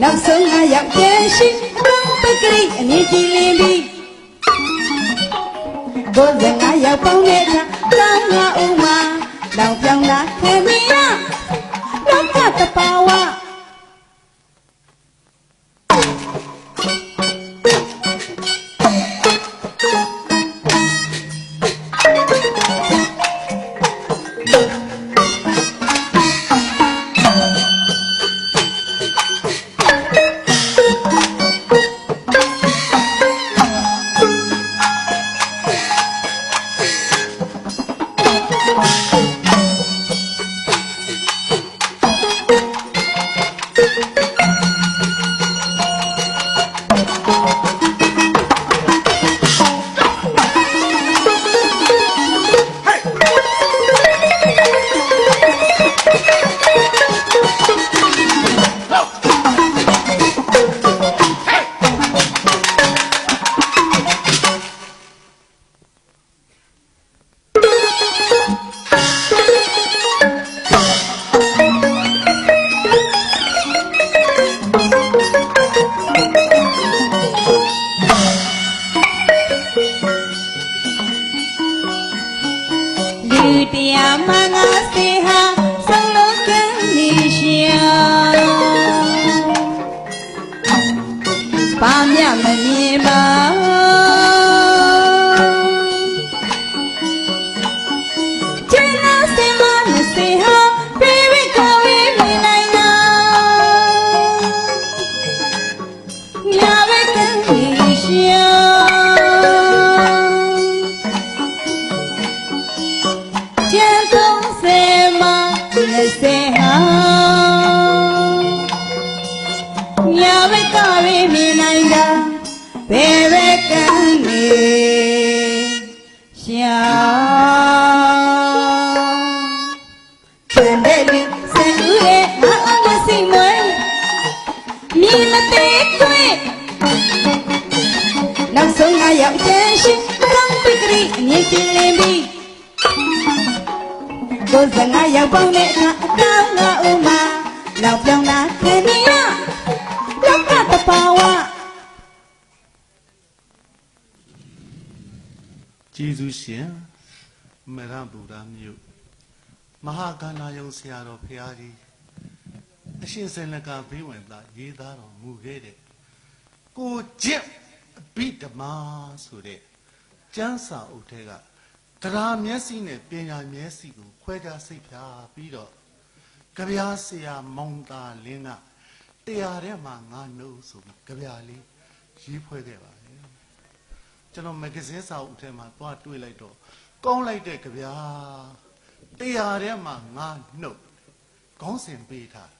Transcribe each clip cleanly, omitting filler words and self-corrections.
နောက်ဆုံးငါရောက်ကျန်ရှိတော့ပကရိအနေကြည်လင်းပြီး55ရောက်ပေါင်းတဲ့အခါကောင်းငါဦးမှာလောင်ပြောင်းလာခေမီရလောကတပါဝ55ရောက်ပေါင်းတဲ့အခါအကောင်းငါဦးမှာလောင်ပြောင်းလာခေမီရလောကတပါဝကျေးဇူးရှင်မရဗုဒ္ဓမြို့မဟာကန္နာယုံဆရာတော်ဘုရားကြီးအရှင်စင်လကဘေးဝင်သားရေးသားတော်မူခဲ့တဲ့ကိုကျင့်အဘိဓမ္မာဆိုတဲ့ကျမ်းစာအုပ်ထဲကတရားမျက်စိနဲ့ပညာမျက်စိကိုခွဲခြားစိတ်ဖြာပြီးတော့ကြဗျာဆရာမောင်သာလင်းကတရားထဲမှာငါနှုတ်ဆိုပြီးကြဗျာလေးရေးဖွဲ့ခဲ့ပါတယ်ကျွန်တော်မဂ္ဂဇင်းစာအုပ်ထဲမှာသွားတွေ့လိုက်တော့ကောင်းလိုက်တဲ့ကြဗျာတရားထဲမှာငါနှုတ်ခေါင်းစဉ်ပေးထား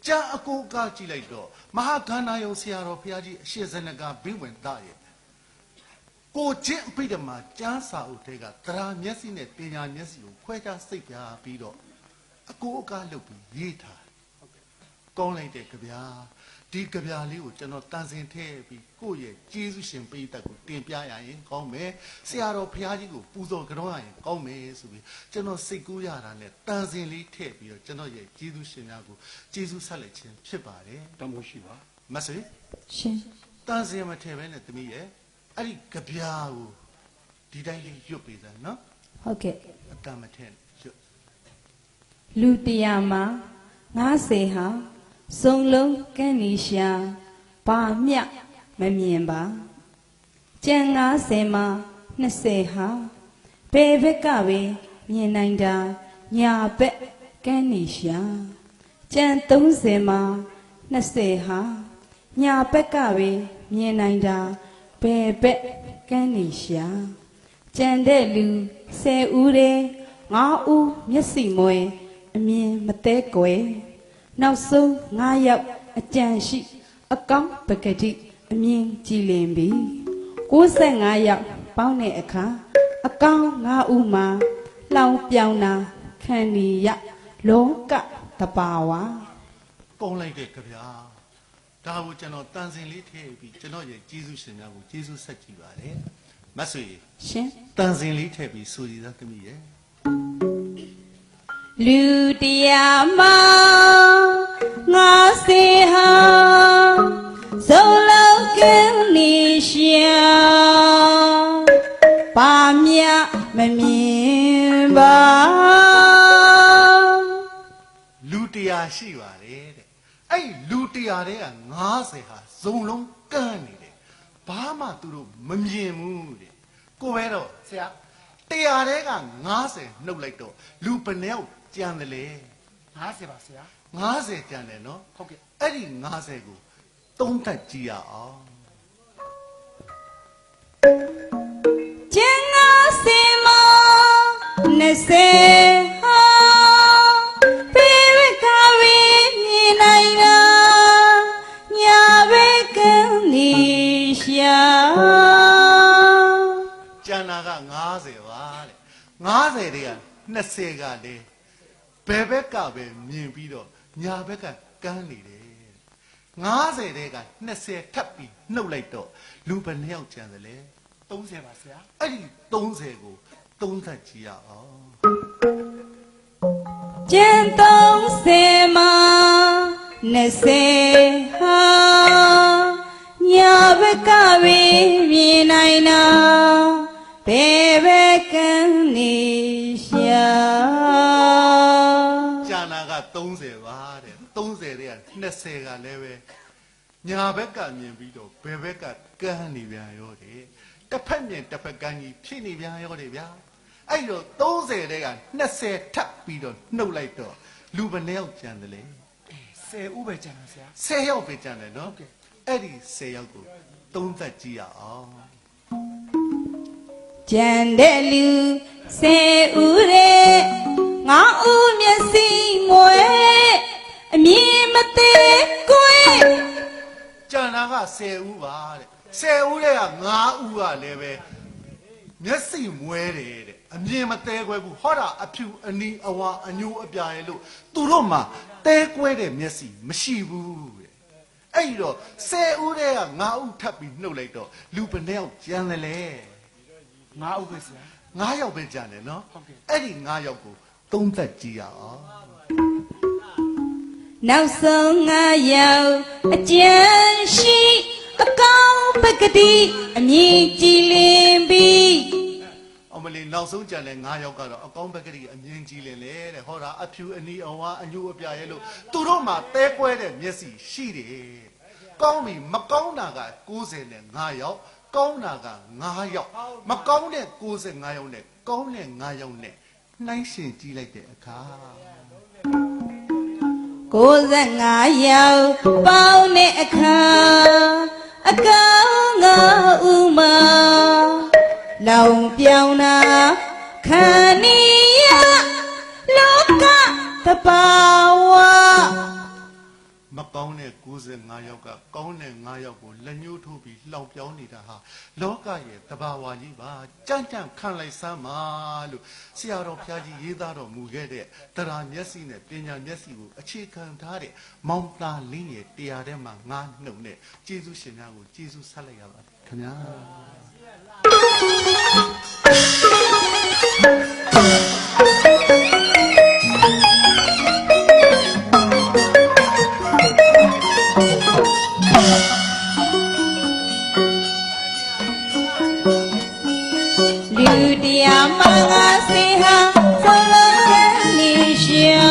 ကြာအကူကကြည့်လိုက်တော့မဟာကန္နာယုံဆရာတော်ဘုရားကြီးအရှင်ဇနကဘိဝင်သားရဲ့ကိုကျင့်အဘိဓမ္မာကျမ်းစာအုပ်တွေကတရားမျက်စိနဲ့ပညာမျက်စိကိုခွဲခြားစိတ်ပြပြီးတော့အကိုအကားလုပ်ပြီးရေးထားကောင်းလိုက်တဲ့ကြဗျာဒီကြဗျာလေးကိုကျွန်တော်တန်ဆင်ထည့်ပြီးကိုယ့်ရဲ့ကျေးဇူးရှင်ပိဋကကိုတင်ပြရရင်ကောင်းမယ်ဆရာတော်ဘုရားကြီးကိုပူဇော်ကြောရရင်ကောင်းမယ်ဆိုပြီးကျွန်တော်စိတ်ကူးရတာနဲ့တန်ဆင်လေးထည့်ပြီးတော့ကျွန်တော်ရဲ့ကျေးဇူးရှင်များကိုကျေးဇူးဆက်လက်ခြင်းဖြစ်ပါတယ်တောင်းမရှိပါမဆွေရှင်တန်ဆင်မထည့်ပဲနဲ့သမီးရဲ့အဲ့ဒီကြဗျာကိုဒီတိုင်းလေးရွတ်ပေးစမ်းနော်ဟုတ်ကဲ့အတမထက်ရွတ်လူတရားမှာ90ဟာစုံလုံးကန်းနီရှာဘာမျှမမြင်ပါကျန်90မှာ20ဟာဘယ်ဘက်ကပဲမြင်နိုင်တာညာဘက်ကန်းနီရှာကျန်30မှာ20ဟာညာဘက်ကပဲမြင်နိုင်တာဘယ်ဘက်ကန်းနေရှာကြံတဲ့လူ10ဦးတဲ့9ဦးမျက်စိမွဲအမြင်မသေးကွယ် နောက်ဆုံး9ယောက်အကြံရှိအကောင်းပကတိအမြင်ကြည်လင်ပြီး65ယောက်ပေါင်းတဲ့အခါအကောင်း9ဦးမှာလောင်ပြောင်တာခံနေရလောကတဘာဝ ကောင်းလိုက်တဲ့ကြဗျာဒါကိုကျွန်တော်တန်စင်လေးထည့်ပြီးကျွန်တော်ရဲ့ကျေးဇူးရှင်များကိုကျေးဇူးဆက်ကြည့်ပါတယ်မဆွေ ရှင် တန်စင်လေးထည့်ပြီးဆိုကြည်သားသမီးရဲ့ လူတရားမှာငါစေဟာဇုံလောကနေရှာပါမြမမြင်ပါ လူတရားရှိပါတယ်တဲ့အဲ့လူတရားတွေက90ဟာဇုံလုံးကန်းနေတယ်ဘာမှသူတို့မမြင်ဘူးတဲ့ကိုပဲတော့ဆရာတရားတွေက90နှုတ်လိုက်တော့လူဘယ်နှယောက်ကြံတယ်လေ 50ပါဆရာ 90ကြံတယ်နော် ဟုတ်ကဲ့ အဲ့ဒီ90ကိုသုံးသပ်ကြည့်ရအောင် ကျင်ငါစီမ20ဟာပေရကဝေမြင်နိုင်တာညာဘက်ကနေရှာ ကျန်တာက90ပါတဲ့90တွေက20ကလေဘယ်ဘက်ကပဲမြင်ပြီးတော့ညာဘက်ကကန်းနေတယ်90တဲ့က20ထပ်ပြီးနှုတ်လိုက်တော့လူဘယ်နှယောက်ကျန်တယ်လဲ 30ပါဆရာ အဲ့ဒီ30ကိုသုံးသပ်ကြည့်ရအောင် ကျင်30မှာ20ဟာညာဘက်ကဝေမြင်နိုင်တာဘယ်ဘက်ကနေရှာ ကျန်တာက30ပါတဲ့30တွေက20ကလည်းပဲညာဘက်ကမြင်ပြီးတော့ဘယ်ဘက်ကကန်းနေပြန်ရောတဲ့တစ်ဖက်မြင်တစ်ဖက်ကန်းကြီးဖြစ်နေပြန်ရောတဲ့ဗျာအဲ့တော့30တဲ့က20ထပ်ပြီးတော့နှုတ်လိုက်တော့လူဘယ်နှယောက်ကျန်တယ်လဲ 10ဦးပဲကျန်ပါဆရာ 10ယောက်ပဲကျန်တယ်နော်အဲ့ဒီ10ယောက်ကိုသုံးသပ်ကြည့်ရအောင် ကျန်တဲ့လူ10ဦးတဲ့9ဦးမျက်စိမွဲအမြင်မသေးကွယ် ကျန်တာက10ဦးပါတဲ့10ဦးတဲ့က9ဦးကလည်းပဲမျက်စိမွဲတယ်တဲ့အမြင်မသေးခွဲဘူးဟောတာအဖြူအနီအဝါအညိုအပြာရဲ့လို့သူတို့မှတဲကွဲတဲ့မျက်စိမရှိဘူးတဲ့အဲ့တော့10ဦးတဲ့က9ဦးထပ်ပြီးနှုတ်လိုက်တော့လူဘယ်နှယောက်ကျန်တယ်လဲ 5ဦးပဲဆရာ 9ယောက်ပဲကျန်တယ်နော် ဟုတ်ကဲ့ အဲ့ဒီ9ယောက်ကိုသုံးသပ်ကြည့်ရအောင် နောက်ဆုံး9ယောက်အကျဉ်ရှိအကောင်းပကတိအမြင်ကြည်လင်ပြီး အမလီနောက်ဆုံးကြံလဲ9ယောက်ကတော့အကောင်းဘက်ကလေးအမြင်ကြီးလင်လေတဲ့ဟောတာအဖြူအနီအဝါအညိုအပြာရဲ့လို့သူတို့မှတဲကွဲတဲ့မျက်စိရှိတယ်ကောင်းပြီမကောင်းတာက95ယောက်ကောင်းတာက9ယောက်မကောင်းတဲ့95ယောက်နဲ့ကောင်းတဲ့9ယောက်နဲ့နှိုင်းရှင်ကြည့်လိုက်တဲ့အခါ 95ယောက်ပေါင်းတဲ့အခါအကောင်း9ဦးမှာလောင်ပြောင်တာခံနေရလောကတဘာဝ မကောင်းတဲ့95ယောက်ကကောင်းတဲ့9ယောက်ကိုလက်ညှိုးထိုးပြီးလှောင်ပြောင်းနေတာဟာလောကရဲ့တဘာဝကြီးပါကြမ်းကြမ်းခံလိုက်စမ်းပါလို့ဆရာတော်ဘုရားကြီးရေးသားတော်မူခဲ့တဲ့တရားမျက်စိနဲ့ပညာမျက်စိကိုအခြေခံထားတဲ့မောင်တာလင်းရဲ့တရားထဲမှာငါနှုတ်နဲ့ကျေးဇူးရှင်များကိုကျေးဇူးဆက်လိုက်ရပါတယ်ခင်ဗျာ လူတရားမှာငါစေဟာဆုံးလုံးကနေရှာ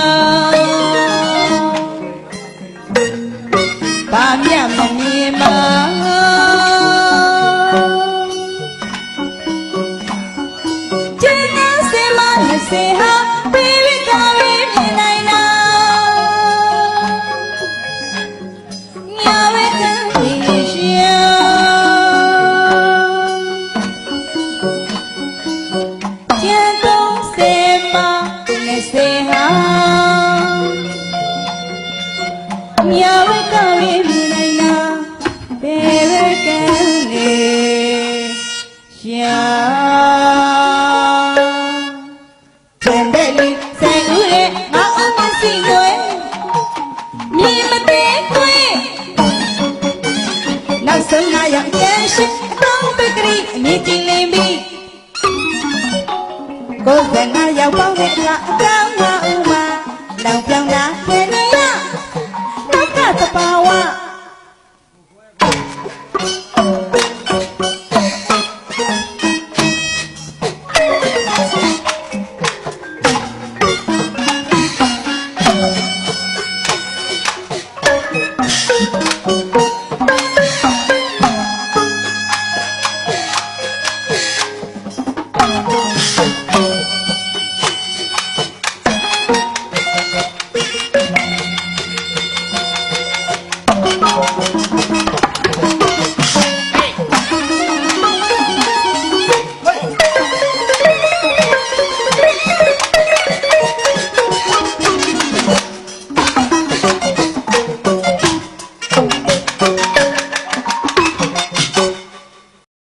ဘာမြတ်မမြင်ပါကျန်တဲ့စေမ20ဟာပြေ ညာဝဲကောင်းရင်